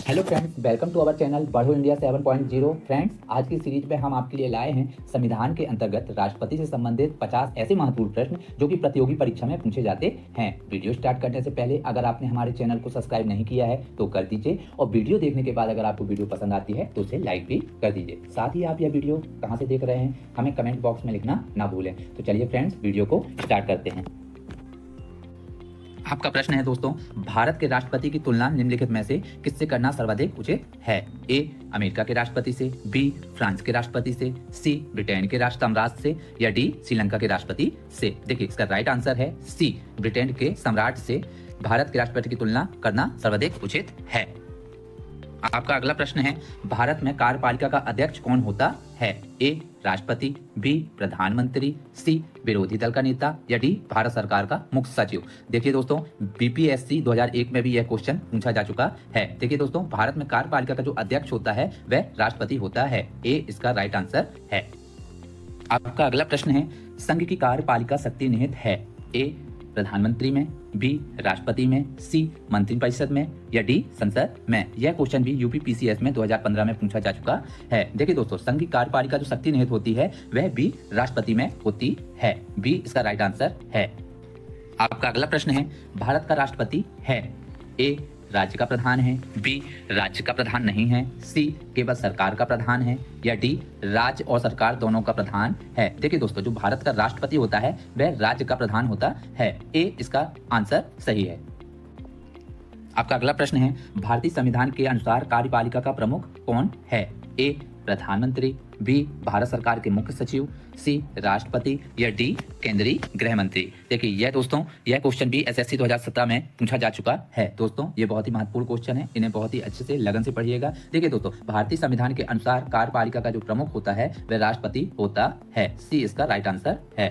Hello friends, welcome to our channel Badho India 7.0। Friends, आज की series में हम आपके लिए लाए हैं संविधान के अंतर्गत राष्ट्रपति से संबंधित 50 ऐसे महत्वपूर्ण प्रश्न जो कि प्रतियोगी परीक्षा में पूछे जाते हैं। वीडियो स्टार्ट करने से पहले अगर आपने हमारे चैनल को सब्सक्राइब नहीं किया है तो कर दीजिए, और वीडियो देखने के बाद अगर आपको वीडियो पसंद आती है तो उसे लाइक भी कर दीजिए। साथ ही आप यह वीडियो कहाँ से देख रहे हैं हमें कमेंट बॉक्स में लिखना ना भूलें। तो चलिए फ्रेंड्स, वीडियो को स्टार्ट करते हैं। आपका प्रश्न है दोस्तों, भारत के राष्ट्रपति की तुलना निम्नलिखित में से किससे करना सर्वाधिक उचित है? ए अमेरिका के राष्ट्रपति से, बी फ्रांस के राष्ट्रपति से, सी ब्रिटेन के राष्ट्र सम्राट से, या डी श्रीलंका के राष्ट्रपति से। देखिए, इसका राइट आंसर है सी, ब्रिटेन के सम्राट से भारत के राष्ट्रपति की तुलना करना सर्वाधिक उचित है। आपका अगला प्रश्न है, भारत में कार्यपालिका का अध्यक्ष कौन होता है? ए राष्ट्रपति, बी प्रधानमंत्री, सी विरोधी दल का नेता, या डी भारत सरकार का मुख्य सचिव। देखिए दोस्तों, बीपीएससी 2001 में भी यह क्वेश्चन पूछा जा चुका है। देखिए दोस्तों, भारत में कार्यपालिका का जो अध्यक्ष होता है वह राष्ट्रपति होता है। ए इसका राइट आंसर है। आपका अगला प्रश्न है, संघ की कार्यपालिका शक्ति निहित है? ए प्रधानमंत्री में, बी राष्ट्रपति में, सी मंत्रिपरिषद में, या डी संसद में। यह क्वेश्चन भी यूपीपीसीएस में 2015 में पूछा जा चुका है। देखिए दोस्तों, संघ की कार्यपालिका जो शक्ति निहित होती है वह बी राष्ट्रपति में होती है। बी इसका राइट आंसर है। आपका अगला प्रश्न है, भारत का राष्ट्रपति है? ए राज्य का प्रधान है, बी राज्य का प्रधान नहीं है, सी केवल सरकार का प्रधान है, या डी राज्य और सरकार दोनों का प्रधान है। देखिए दोस्तों, जो भारत का राष्ट्रपति होता है वह राज्य का प्रधान होता है। ए इसका आंसर सही है। आपका अगला प्रश्न है, भारतीय संविधान के अनुसार कार्यपालिका का प्रमुख कौन है? ए प्रधानमंत्री, बी भारत सरकार के मुख्य सचिव, सी राष्ट्रपति, या डी केंद्रीय गृह मंत्री। देखिए यह दोस्तों, यह क्वेश्चन भी एसएससी 2017 में पूछा जा चुका है। दोस्तों, ये बहुत ही महत्वपूर्ण क्वेश्चन है, इन्हें बहुत ही अच्छे से लगन से पढ़िएगा। देखिए दोस्तों, भारतीय संविधान के अनुसार कार्यपालिका का जो प्रमुख होता है वह राष्ट्रपति होता है। सी इसका राइट आंसर है।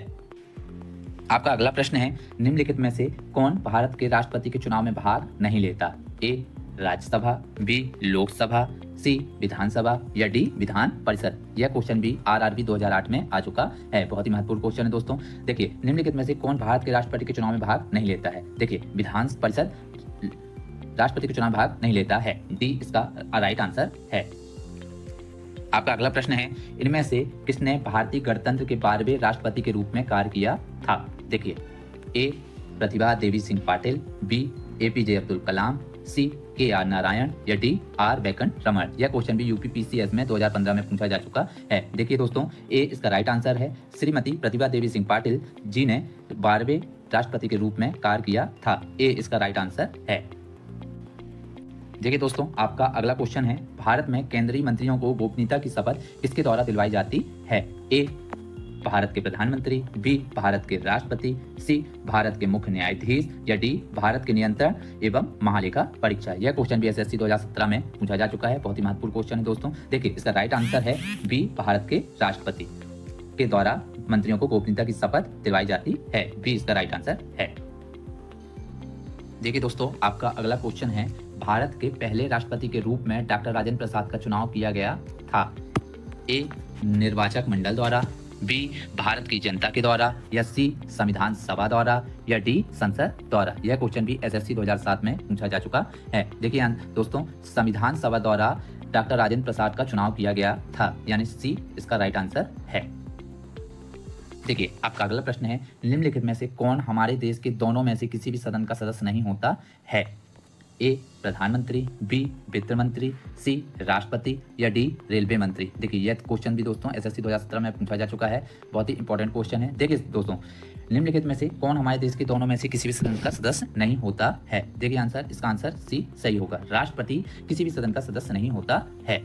आपका अगला प्रश्न है, निम्नलिखित में से कौन भारत के राष्ट्रपति के चुनाव में भाग नहीं लेता? ए राज्यसभा, बी लोकसभा, सी विधानसभा, या डी विधान परिषद। यह क्वेश्चन भी आरआरबी 2008 में आ चुका है। बहुत ही महत्वपूर्ण क्वेश्चन है दोस्तों। देखिए, निम्नलिखित में से कौन भारत के राष्ट्रपति के चुनाव में भाग नहीं लेता है? देखिए, विधान परिषद राष्ट्रपति के चुनाव में भाग नहीं लेता है। डी इसका राइट आंसर है। आपका अगला प्रश्न है, इनमें से किसने भारतीय गणतंत्र के 12वें राष्ट्रपति के रूप में कार्य किया था? देखिए, ए प्रतिभा देवी सिंह पाटिल, बी एपीजे अब्दुल कलाम, सी के आर नारायण, या डी आर वेंकट रमण। यह क्वेश्चन भी यूपीपीसीएस में 2015 में पूछा जा चुका है। देखिए दोस्तों, ए इसका राइट आंसर है। श्रीमती प्रतिभा देवी सिंह पाटिल जी ने 12वें राष्ट्रपति के रूप में कार्य किया था। ए इसका राइट आंसर है। देखिए दोस्तों, आपका अगला क्वेश्चन है, भारत में केंद्रीय मंत्रियों को गोपनीयता की शपथ किसके द्वारा दिलवाई जाती है? ए भारत के प्रधानमंत्री, बी भारत के राष्ट्रपति, सी भारत के मुख्य न्यायाधीश, या डी भारत के नियंत्रण एवं महालेखा परीक्षक। यह क्वेश्चन भी एसएससी 2017 में पूछा जा चुका है। बहुत ही महत्वपूर्ण क्वेश्चन है दोस्तों। देखिए, इसका राइट आंसर है बी भारत के राष्ट्रपति के द्वारा मंत्रियों को गोपनीयता की शपथ दिलवाई जाती है। बी इसका राइट आंसर है। देखिए दोस्तों, आपका अगला क्वेश्चन है, भारत के पहले राष्ट्रपति के रूप में डॉक्टर राजेंद्र प्रसाद का चुनाव किया गया था? ए निर्वाचक मंडल द्वारा, बी भारत की जनता के द्वारा, या सी संविधान सभा द्वारा, या डी संसद द्वारा। यह क्वेश्चन भी एसएससी 2007 में पूछा जा चुका है। देखिए दोस्तों, संविधान सभा द्वारा डॉक्टर राजेंद्र प्रसाद का चुनाव किया गया था, यानी सी इसका राइट आंसर है। देखिए, आपका अगला प्रश्न है, निम्नलिखित में से कौन हमारे देश के दोनों में से किसी भी सदन का सदस्य नहीं होता है? ए प्रधानमंत्री, बी वित्त मंत्री, सी राष्ट्रपति, या डी रेलवे मंत्री। देखिए, यह क्वेश्चन भी दोस्तों एसएससी 2017 में पूछा जा चुका है। बहुत ही इंपॉर्टेंट क्वेश्चन है। देखिए दोस्तों, निम्नलिखित में से कौन हमारे देश के दोनों में से किसी भी सदन का सदस्य नहीं होता है? देखिए आंसर, इसका आंसर सी सही होगा। राष्ट्रपति किसी भी सदन का सदस्य नहीं होता है।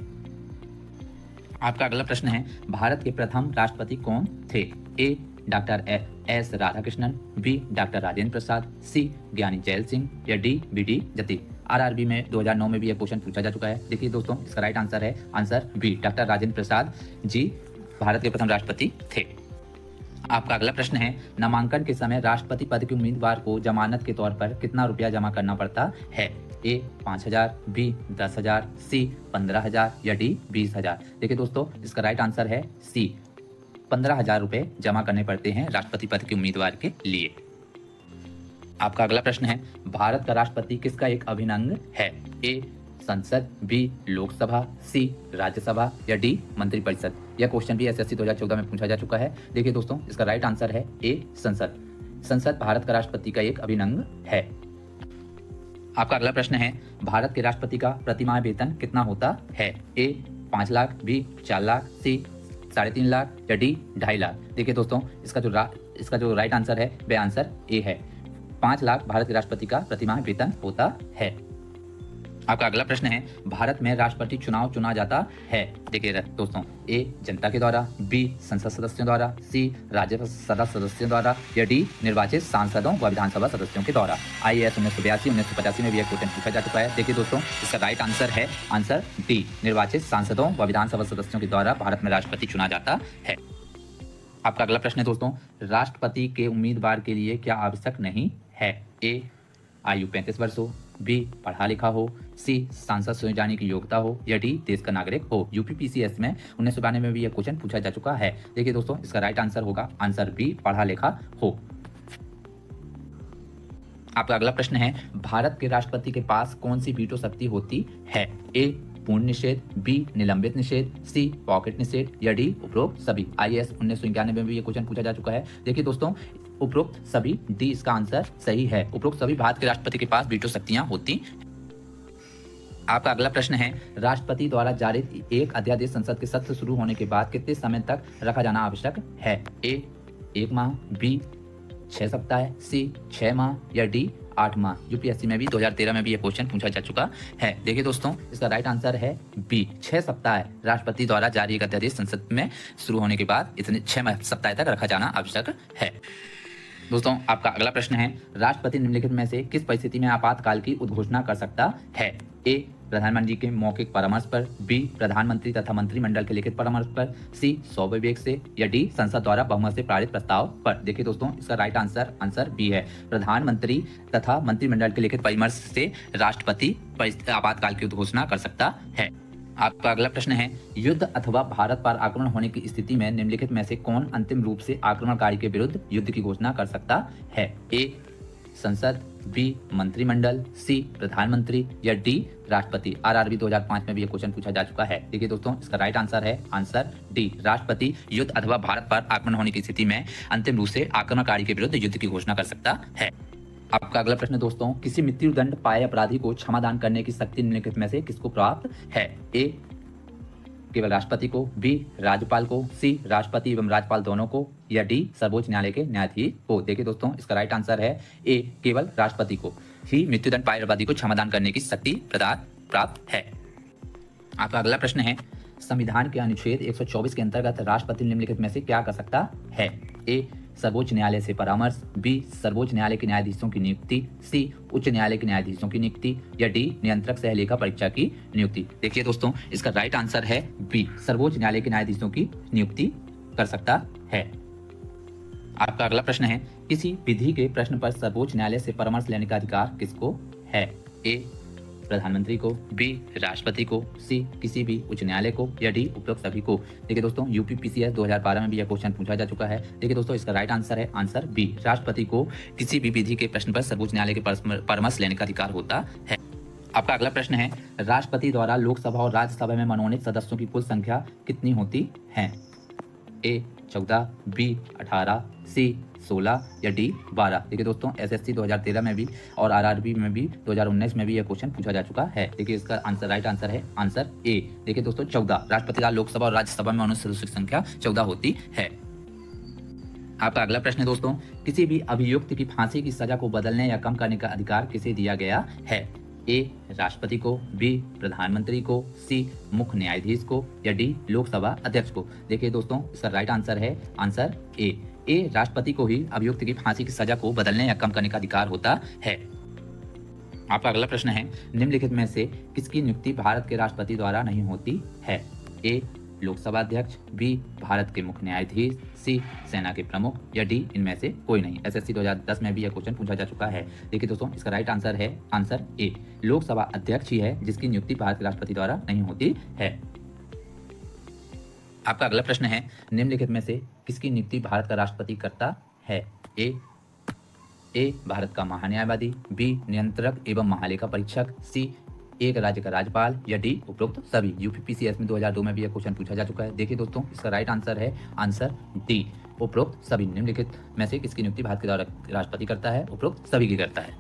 आपका अगला प्रश्न है, भारत के प्रथम राष्ट्रपति कौन थे? A doctor S Radhakrishnan, B doctor Rajendra Prasad, C Giani Zail Singh, या डी बी.डी. जत्ती। आरआरबी में 2009 में भी यह क्वेश्चन पूछा जा चुका है। देखिए दोस्तों, इसका राइट आंसर है answer B, doctor Rajendra Prasad ji Bharat के प्रथम राष्ट्रपति थे। आपका अगला प्रश्न है, नामांकन के समय राष्ट्रपति पद के उम्मीदवार को जमानत के तौर पर कितना रुपया जमा करना पड़ता है? ए 5,000, बी 10,000, सी 15,000, या डी 20,000। देखिए दोस्तों, इसका राइट आंसर है सी, 15,000 रुपए जमा करने पड़ते हैं राष्ट्रपति पद के उम्मीदवार के लिए। आपका अगला प्रश्न है, भारत का राष्ट्रपति किसका एक अभिन्न अंग है? ए संसद, बी लोकसभा, सी राज्यसभा या डी मंत्रिपरिषद। यह क्वेश्चन भी एसएससी 2014 में पूछा जा चुका है। देखिए दोस्तों, इसका राइट आंसर है ए संसद। संसद भारत का राष्ट्रपति का एक अभिन्न अंग है। आपका अगला प्रश्न है, भारत के राष्ट्रपति का प्रतिमाह वेतन कितना होता है? ए 5 लाख, बी 4 लाख, सी 3.5 लाख या डी 2.5 लाख। देखिए दोस्तों, इसका जो राइट आंसर है वह आंसर ए है। 5 लाख भारत के राष्ट्रपति का प्रतिमाह वेतन होता है। आपका अगला प्रश्न है, भारत में राष्ट्रपति चुनाव चुना जाता है। देखिए दोस्तों, ए जनता के द्वारा, बी संसद सदस्यों द्वारा, सी राज्यसभा सदस्यों द्वारा या डी निर्वाचित सांसदों व विधानसभा सदस्यों के द्वारा। IAS 1982 1985 में भी यह क्वेश्चन पूछा जा चुका है। देखिए दोस्तों, इसका राइट आंसर है आंसर डी, निर्वाचित सांसदों व विधानसभा सदस्यों के द्वारा भारत में राष्ट्रपति चुना जाता है। आपका अगला प्रश्न है दोस्तों, राष्ट्रपति के उम्मीदवार के लिए क्या आवश्यक नहीं है? ए आयु 35 वर्ष हो, बी पढ़ा लिखा हो, सी सांसद चुने जाने की योग्यता हो या डी देश का नागरिक हो। यूपीपीसीएस में 1992 में भी यह क्वेश्चन पूछा जा चुका है। देखिए दोस्तों, इसका राइट आंसर होगा आंसर बी पढ़ा लिखा हो। आपका अगला प्रश्न है, भारत के राष्ट्रपति के पास कौन सी वीटो शक्ति होती है? ए पूर्ण निषेध, बी निलंबित निषेध, सी पॉकेट निषेध या डी उपरोक्त सभी। IAS 1991 में भी ये क्वेश्चन पूछा जा चुका है। देखिए दोस्तों, उपरोक्त सभी, डी इसका आंसर सही है। उपरोक्त सभी भारत के राष्ट्रपति के पास वीटो शक्तियां होती। आपका अगला प्रश्न है, राष्ट्रपति द्वारा जारी एक अध्यादेश संसद के सत्र शुरू होने के बाद कितने समय तक रखा जाना आवश्यक है? ए 1 माह, बी 6 सप्ताह, सी 6 माह या डी 8 माह। यूपीएससी में भी 2013 में भी ये क्वेश्चन पूछा जा चुका है। देखिए दोस्तों, इसका राइट आंसर है बी 6 सप्ताह। राष्ट्रपति द्वारा जारी एक अध्यादेश संसद में शुरू होने के बाद इतने 6 सप्ताह तक रखा जाना आवश्यक है। दोस्तों, आपका अगला प्रश्न है, राष्ट्रपति निम्नलिखित में से किस परिस्थिति में आपातकाल की उद्घोषणा कर सकता है? ए प्रधानमंत्री के मौखिक परामर्श पर, बी प्रधानमंत्री तथा मंत्रिमंडल के लिखित परामर्श पर, सी स्वविवेक से या डी संसद द्वारा बहुमत से पारित प्रस्ताव पर। देखिए दोस्तों, इसका राइट आंसर आंसर बी है। प्रधानमंत्री तथा मंत्रिमंडल के लिखित परामर्श से राष्ट्रपति आपातकाल की उद्घोषणा कर सकता है। आपका अगला प्रश्न है, युद्ध अथवा भारत पर आक्रमण होने की स्थिति में निम्नलिखित में से कौन अंतिम रूप से आक्रमणकारी के विरुद्ध युद्ध की घोषणा कर सकता है? ए संसद, बी मंत्रिमंडल, सी प्रधानमंत्री या डी राष्ट्रपति। RRB 2005 में भी ये क्वेश्चन पूछा जा चुका है। देखिए दोस्तों, इसका राइट आंसर है आंसर डी, राष्ट्रपति युद्ध अथवा भारत पर आक्रमण होने की स्थिति में अंतिम रूप से आक्रमणकारी के विरुद्ध युद्ध की घोषणा कर सकता है। आपका अगला प्रश्न दोस्तों, किसी मृत्युदंड पाए अपराधी को क्षमादान करने की शक्ति निम्नलिखित में से किसको प्राप्त है? ए केवल राष्ट्रपति को, बी राज्यपाल को, सी राष्ट्रपति एवं राज्यपाल दोनों को या डी सर्वोच्च न्यायालय के न्यायाधीश को। देखिए दोस्तों, इसका राइट आंसर है ए केवल राष्ट्रपति को ही मृत्युदंड पाए अपराधी को क्षमादान करने की शक्ति प्राप्त है। आपका अगला प्रश्न है, संविधान के अनुच्छेद 124 के अंतर्गत राष्ट्रपति निम्नलिखित में से क्या कर सकता है? ए सर्वोच्च न्यायालय से परामर्श, बी सर्वोच्च न्यायालय के न्यायाधीशों की नियुक्ति, सी उच्च न्यायालय के न्यायाधीशों की नियुक्ति या डी नियंत्रक सह लेखा परीक्षा की नियुक्ति। देखिए दोस्तों, इसका राइट आंसर है बी सर्वोच्च न्यायालय के न्यायाधीशों की नियुक्ति कर सकता है। आपका अगला प्रश्न है, किसी विधि के प्रश्न पर सर्वोच्च न्यायालय से परामर्श लेने का अधिकार किसको है? ए प्रधानमंत्री को, बी राष्ट्रपति को, सी किसी भी उच्च न्यायालय को या डी उपरोक्त सभी को। देखिए दोस्तों, यूपीपीसीएस 2012 में भी यह क्वेश्चन पूछा जा चुका है। देखिए दोस्तों, इसका राइट आंसर है आंसर बी, राष्ट्रपति को किसी भी विधि के प्रश्न पर सर्वोच्च न्यायालय के परामर्श लेने का अधिकार होता है। आपका अगला प्रश्न है, राष्ट्रपति द्वारा लोकसभा और राज्यसभा में मनोनीत सदस्यों की कुल संख्या कितनी होती है? ए 14, बी 18, सी 16 या डी 12। देखिए दोस्तों, एसएससी 2013 में भी और RRB में भी 2019 में भी यह क्वेश्चन पूछा जा चुका है। देखिए, इसका आंसर राइट आंसर है आंसर ए। देखिए दोस्तों, 14 राष्ट्रपति द्वारा लोकसभा और राज्यसभा में मनोनीत सदस्यों की संख्या 14 होती है। आपका अगला प्रश्न है दोस्तों, किसी भी अभियुक्त की फांसी की सजा को बदलने या कम करने का अधिकार किसे दिया गया है? ए राष्ट्रपति को, बी प्रधानमंत्री को, सी मुख्य न्यायाधीश को या डी लोकसभा अध्यक्ष को। देखिए दोस्तों, इसका राइट आंसर है आंसर ए राष्ट्रपति को ही अभियुक्त की फांसी की सजा को बदलने या कम करने का अधिकार होता है। आपका अगला प्रश्न है, निम्नलिखित में से किसकी नियुक्ति भारत के राष्ट्रपति द्वारा नहीं होती है? ए लोकसभा अध्यक्ष, बी भारत के मुख्य न्यायाधीश, सी सेना के प्रमुख या डी इनमें से कोई नहीं। एसएससी 2010 में भी यह क्वेश्चन पूछा जा चुका है। देखिए दोस्तों, इसका राइट आंसर है आंसर ए, लोकसभा अध्यक्ष ही है जिसकी नियुक्ति भारत के राष्ट्रपति द्वारा नहीं होती है। आपका अगला प्रश्न है, निम्नलिखित में से किसकी नियुक्ति भारत का राष्ट्रपति करता है? ए भारत का महान्यायवादी, बी नियंत्रक एवं महालेखा परीक्षक, सी एक राज्य का राज्यपाल या डी उपरोक्त सभी। यूपीपीसीएस में 2002 में भी यह क्वेश्चन पूछा जा चुका है। देखिए दोस्तों, इसका राइट आंसर है आंसर डी उपरोक्त सभी। निम्नलिखित में से किसकी नियुक्ति भारत के द्वारा राष्ट्रपति करता है? उपरोक्त सभी की करता है।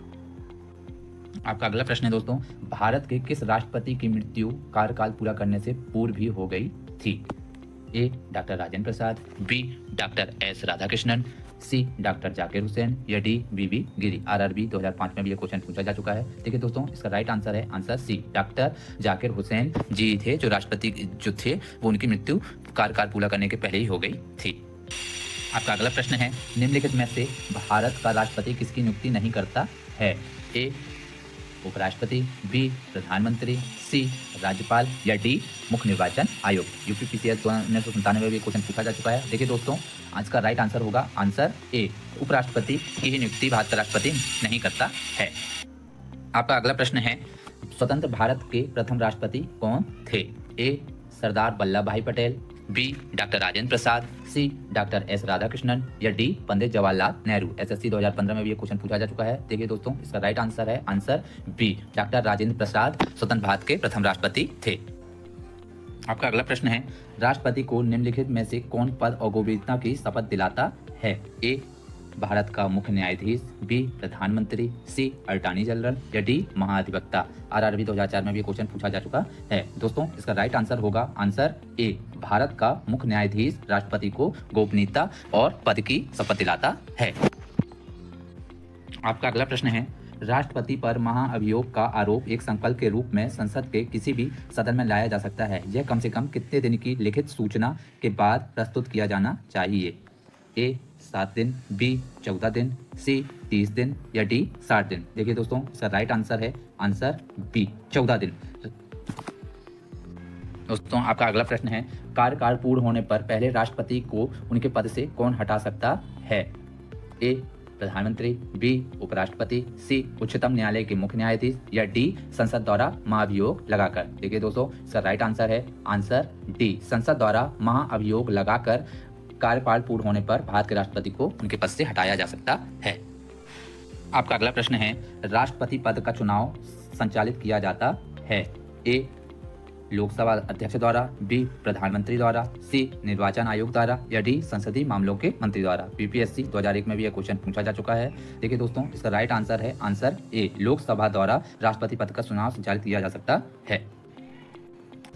आपका अगला प्रश्न है दोस्तों, भारत के किस राष्ट्रपति की मृत्यु कार्यकाल पूरा करने से पूर्व ही हो गई थी? ए डॉक्टर राजेंद्र प्रसाद, बी डॉक्टर एस राधाकृष्णन, सी डॉक्टर जाकिर हुसैन या डी वीवी गिरी। आरआरबी 2005 में भी ये क्वेश्चन पूछा जा चुका है। देखिए दोस्तों, इसका राइट आंसर है answer C doctor Zakir Hussain ji थे जो राष्ट्रपति जो थे, वो उनकी मृत्यु कार्यकाल पूरा करने के पहले ही हो गई थी। आपका अगला प्रश्न है, निम्नलिखित में से भारत का राष्ट्रपति किसकी नियुक्ति नहीं करता है? ए उपराष्ट्रपति, बी प्रधानमंत्री, सी राज्यपाल या डी मुख्य निर्वाचन आयोग। यूपीपीसीएस 1997 में भी क्वेश्चन पूछा जा चुका है। देखिए दोस्तों, आज का राइट आंसर होगा आंसर ए उपराष्ट्रपति की ही नियुक्ति भारत का राष्ट्रपति नहीं करता है। आपका अगला प्रश्न है, स्वतंत्र भारत के प्रथम राष्ट्रपति कौन थे? ए सरदार वल्लभ भाई पटेल, बी डॉक्टर राजेंद्र प्रसाद, सी डॉक्टर एस राधाकृष्णन या डी पंडित जवाहरलाल नेहरू। एसएससी 2015 में भी ये क्वेश्चन पूछा जा चुका है। देखिए दोस्तों, इसका राइट आंसर है आंसर बी डॉक्टर राजेंद्र प्रसाद स्वतंत्र भारत के प्रथम राष्ट्रपति थे। आपका अगला प्रश्न है, राष्ट्रपति को निम्नलिखित में से कौन पद और गोपनीयता की शपथ दिलाता है? ए भारत का मुख्य न्यायाधीश, बी प्रधानमंत्री, सी अटॉर्नी जनरल या डी महाधिवक्ता। आरआरबी 2004 में भी क्वेश्चन पूछा जा चुका है। दोस्तों, इसका राइट आंसर होगा आंसर ए भारत का मुख्य न्यायाधीश राष्ट्रपति को गोपनीयता और पद की शपथ दिलाता है। आपका अगला प्रश्न है, राष्ट्रपति पर महाअभियोग का आरोप एक संकल्प के रूप में संसद के किसी भी सदन में लाया जा सकता है। यह कम से कम कितने दिन की लिखित सूचना के बाद प्रस्तुत किया जाना चाहिए? ए 7 दिन, बी 14 दिन, सी 30 दिन या डी 60 दिन। देखिए दोस्तों, इसका राइट आंसर है आंसर बी 14 दिन। दोस्तों, आपका अगला प्रश्न है, कार्यकाल पूर्ण होने पर पहले राष्ट्रपति को उनके पद से कौन हटा सकता है? ए प्रधानमंत्री, बी उपराष्ट्रपति, सी उच्चतम न्यायालय के मुख्य न्यायाधीश या डी संसद द्वारा महाभियोग लगाकर। देखिए दोस्तों, इसका राइट आंसर है आंसर डी संसद द्वारा महाअभियोग लगाकर कार्यकाल पूर्ण होने पर भारत के राष्ट्रपति को उनके पद से हटाया जा सकता है। आपका अगला प्रश्न है, राष्ट्रपति पद का चुनाव संचालित किया जाता है? ए लोकसभा अध्यक्ष द्वारा, बी प्रधानमंत्री द्वारा, सी निर्वाचन आयोग द्वारा या डी संसदीय मामलों के मंत्री द्वारा। बीपीएससी 2001 में भी यह क्वेश्चन पूछा जा चुका है। देखिए दोस्तों, इसका राइट आंसर है आंसर ए लोकसभा द्वारा राष्ट्रपति पद का चुनाव संचालित किया जा सकता है।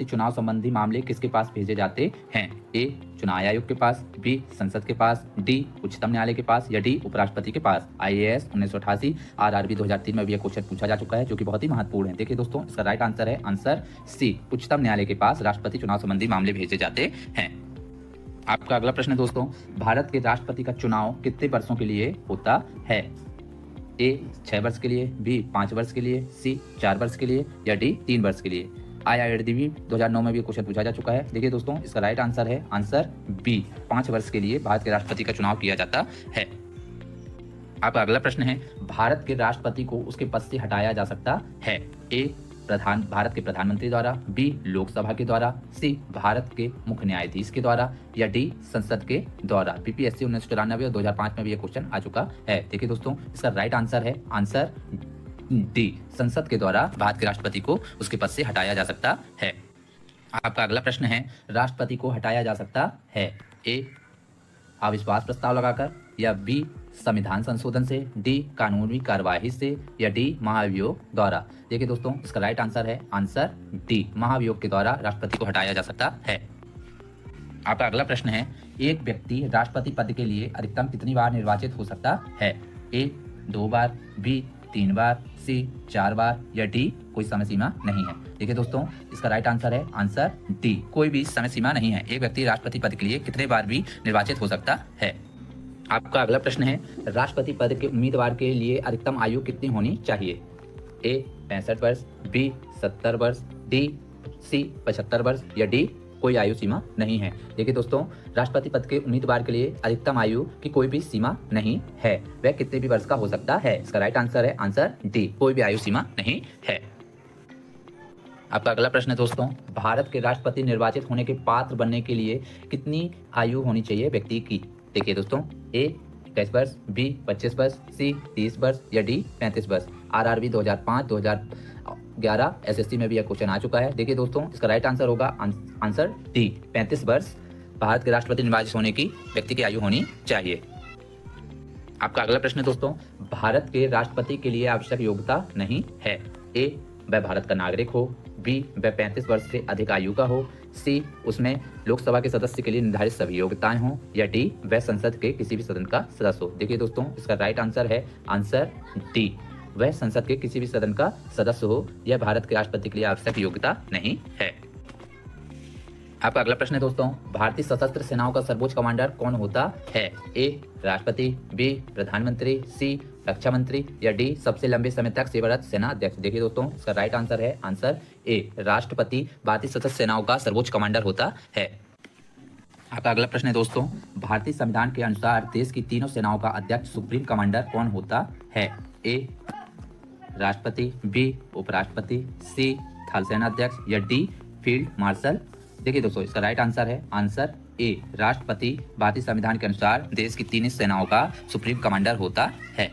चुनाव संबंधी मामले किसके पास भेजे जाते हैं? ए चुनाव आयोग के पास, बी संसद के पास, डी उच्चतम न्यायालय के पास या डी उपराष्ट्रपति के पास। आईएएस 1988, आरआरबी 2003 में भी यह क्वेश्चन पूछा जा चुका है, जो कि बहुत ही महत्वपूर्ण है। देखिए दोस्तों, इसका राइट आंसर है आंसर सी उच्चतम न्यायालय के पास राष्ट्रपति चुनाव संबंधी मामले भेजे जाते हैं। आपका अगला प्रश्न है दोस्तों, भारत के राष्ट्रपति का चुनाव कितने वर्षों के लिए होता है? ए 6 वर्ष के लिए, बी 5 वर्ष के लिए, सी 4 वर्ष के लिए या डी 3 वर्ष के लिए। आईआईडी 2009 में भी क्वेश्चन पूछा जा चुका है। देखिए दोस्तों, इसका राइट आंसर है आंसर बी 5 वर्ष के लिए भारत के राष्ट्रपति का चुनाव किया जाता है। आपका अगला प्रश्न है, भारत के राष्ट्रपति को उसके पद से हटाया जा सकता है? ए भारत के प्रधानमंत्री द्वारा, बी लोकसभा के द्वारा, सी भारत के मुख्य न्यायाधीश के द्वारा या डी संसद के द्वारा। बीपीएससी 1994 और 2005 में भी यह क्वेश्चन आ चुका है। देखिए दोस्तों, इसका राइट आंसर है आंसर डी संसद के द्वारा भारत के राष्ट्रपति को उसके पद से हटाया जा सकता है। आपका अगला प्रश्न है, राष्ट्रपति को हटाया जा सकता है? ए अविश्वास प्रस्ताव लगाकर या बी संविधान संशोधन से, डी कानूनी कार्यवाही से या डी महाभियोग द्वारा। देखिए दोस्तों, इसका राइट आंसर है आंसर डी महाभियोग के द्वारा राष्ट्रपति को हटाया जा सकता है। आपका अगला प्रश्न है, एक व्यक्ति राष्ट्रपति पद के लिए अधिकतम कितनी बार निर्वाचित हो सकता है? ए 2 बार, बी 3 बार, सी 4 बार या डी कोई समय सीमा नहीं है। देखिए दोस्तों, इसका राइट आंसर है आंसर डी कोई भी समय सीमा नहीं है। एक व्यक्ति राष्ट्रपति पद के लिए कितने बार भी निर्वाचित हो सकता है। आपका अगला प्रश्न है, राष्ट्रपति पद के उम्मीदवार के लिए अधिकतम आयु कितनी होनी चाहिए? ए 65 वर्ष, बी 70 वर्ष, डी सी 75 वर्ष या डी कोई आयु सीमा नहीं है। देखिए दोस्तों, राष्ट्रपति पद के उम्मीदवार के लिए अधिकतम आयु की कोई भी सीमा नहीं है, वह कितने भी वर्ष का हो सकता है। इसका राइट आंसर है आंसर डी कोई भी आयु सीमा नहीं है। आपका अगला प्रश्न है दोस्तों, भारत के राष्ट्रपति निर्वाचित होने के पात्र बनने के लिए कितनी आयु होनी चाहिए व्यक्ति की? देखिए दोस्तों, ए 21 वर्ष, बी 25 वर्ष, सी 30 वर्ष या डी 35 वर्ष। आरआरबी 2005, 2011 एसएससी में भी यह क्वेश्चन आ चुका है। देखिए दोस्तों, इसका राइट आंसर होगा आंसर डी, 35 वर्ष भारत के राष्ट्रपति निर्वाचित होने की व्यक्ति की आयु होनी चाहिए। आपका अगला प्रश्न है दोस्तों, भारत के राष्ट्रपति के लिए आवश्यक योग्यता नहीं है। ए, वह भारत का नागरिक हो, बी, वह 35 वर्ष से अधिक आयु का हो, सी, उसमें लोकसभा के सदस्य के लिए निर्धारित सभी योग्यताएं हों, या डी, वह संसद के किसी भी सदन का सदस्य हो। देखिए दोस्तों, इसका राइट आंसर है आंसर डी, वह संसद के किसी भी सदन का सदस्य हो, यह भारत के राष्ट्रपति के लिए आवश्यक योग्यता नहीं है। आपका अगला प्रश्न है दोस्तों, भारतीय सशस्त्र सेनाओं का सर्वोच्च कमांडर कौन होता है। ए, राष्ट्रपति, बी, प्रधानमंत्री, सी, रक्षा मंत्री, या डी, सबसे लंबे समय तक सेवारत सेना अध्यक्ष। देखिए दोस्तों, इसका राइट आंसर है आंसर ए, राष्ट्रपति भारतीय सशस्त्र सेनाओं का सर्वोच्च कमांडर होता है। आपका अगला प्रश्न है दोस्तों, भारतीय संविधान के अनुसार देश की तीनों सेनाओं का अध्यक्ष सुप्रीम कमांडर कौन होता है। ए, राष्ट्रपति, बी, उपराष्ट्रपति, सी, थल सेना अध्यक्ष, या डी, फील्ड मार्शल। देखिए दोस्तों, इसका राइट आंसर है आंसर ए, राष्ट्रपति भारतीय संविधान के अनुसार देश की तीनों सेनाओं का सुप्रीम कमांडर होता है।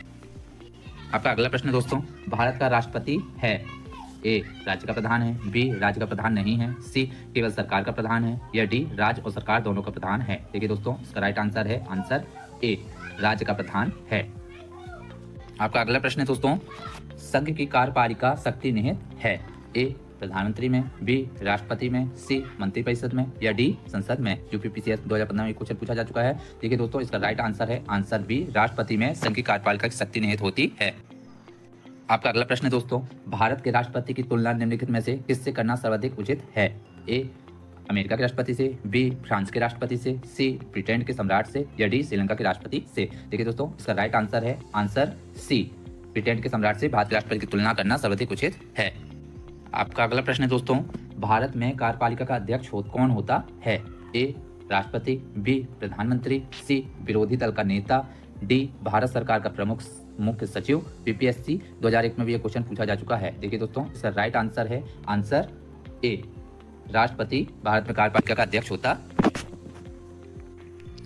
आपका अगला प्रश्न है दोस्तों, भारत का राष्ट्रपति है। ए, राज्य का प्रधान है, बी, राज्य का प्रधान नहीं है, सी, केवल सरकार का प्रधान है, या डी, राज्य और सरकार दोनों का प्रधान है। देखिए दोस्तों, इसका राइट आंसर है आंसर ए, राज्य का प्रधान है। आपका अगला प्रश्न है दोस्तों, संघ की कार्यपालिका शक्ति निहित है। ए, प्रधानमंत्री में, बी, राष्ट्रपति में, सी, मंत्रिपरिषद में, या डी, संसद में। यूपीपीसीएस 2015 में क्वेश्चन पूछा जा चुका है। देखिए दोस्तों, इसका राइट आंसर है आंसर बी, राष्ट्रपति में संघ की कार्यपालिका की शक्ति निहित होती है। आपका अगला प्रश्न है दोस्तों, भारत के राष्ट्रपति की तुलना निम्नलिखित में से किससे करना सर्वाधिक उचित है। ए, अमेरिका के राष्ट्रपति से, बी, फ्रांस के राष्ट्रपति से, सी, ब्रिटेन के सम्राट से, या डी, श्रीलंका के राष्ट्रपति से। देखिए दोस्तों, इसका राइट आंसर है आंसर सी, ब्रिटेन के सम्राट से भारत के राष्ट्रपति की तुलना करना सर्वाधिक उचित है। आपका अगला प्रश्न है दोस्तों, भारत में कार्यपालिका का अध्यक्ष कौन होता है। ए, राष्ट्रपति, बी, प्रधानमंत्री, सी, विरोधी दल का नेता, डी, भारत सरकार का प्रमुख मुख्य सचिव। बीपीएससी 2001 में भी यह क्वेश्चन पूछा जा चुका है। देखिए दोस्तों, इसका राइट आंसर है आंसर ए, राष्ट्रपति भारत में कार्यपालिका का अध्यक्ष होता।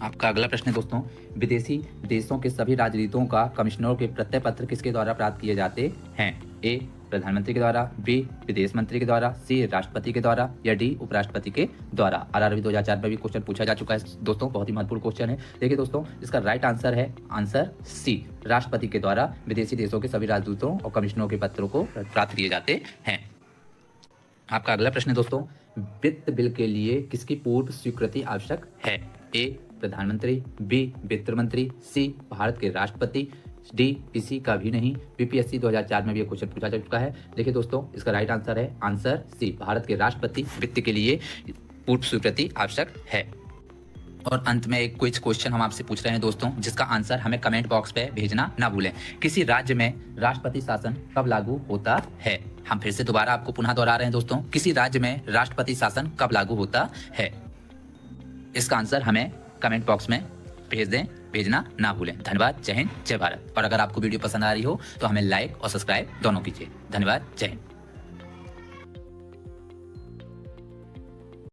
आपका अगला प्रश्न है दोस्तों, विदेशी देशों के सभी राजदूतों का कमिश्नरों के प्रत्यय पत्र किसके द्वारा प्राप्त किए जाते हैं। ए, प्रधानमंत्री के द्वारा, बी, विदेश मंत्री के द्वारा, सी, राष्ट्रपति के द्वारा, या डी, उपराष्ट्रपति के द्वारा। आरआरबी 2004 में भी क्वेश्चन पूछा जा चुका है दोस्तों, बहुत ही महत्वपूर्ण क्वेश्चन है। देखिए दोस्तों, इसका राइट आंसर है आंसर सी, राष्ट्रपति के द्वारा विदेशी देशों के सभी राजदूतों और कमिश्नरों के पत्रों को प्राप्त किए जाते हैं। आपका अगला प्रश्न है दोस्तों, वित्त बिल के लिए किसकी पूर्व स्वीकृति आवश्यक है। ए, प्रधानमंत्री, बी, वित्त मंत्री, सी, भारत के राष्ट्रपति, डी, किसी का भी नहीं। बीपीएससी 2004 में भी ये क्वेश्चन पूछा जा चुका है। देखिए दोस्तों, इसका राइट आंसर है आंसर सी, भारत के राष्ट्रपति वित्त के लिए पूर्व स्वीकृति आवश्यक है। और अंत में एक क्विज क्वेश्चन हम आपसे पूछ रहे हैं दोस्तों, जिसका आंसर हमें कमेंट बॉक्स पे भेजना ना भूलें। किसी राज्य में राष्ट्रपति शासन कब लागू होता है। हम फिर से दोबारा आपको पुनः दोहरा रहे हैं दोस्तों, किसी राज्य में राष्ट्रपति शासन कब लागू होता है। इसका आंसर हमें कमेंट बॉक्स में भेजना ना भूलें। धन्यवाद, जय हिंद, जय भारत। और अगर आपको वीडियो पसंद आ रही हो तो हमें लाइक और सब्सक्राइब दोनों कीजिए। धन्यवाद, जय हिंद।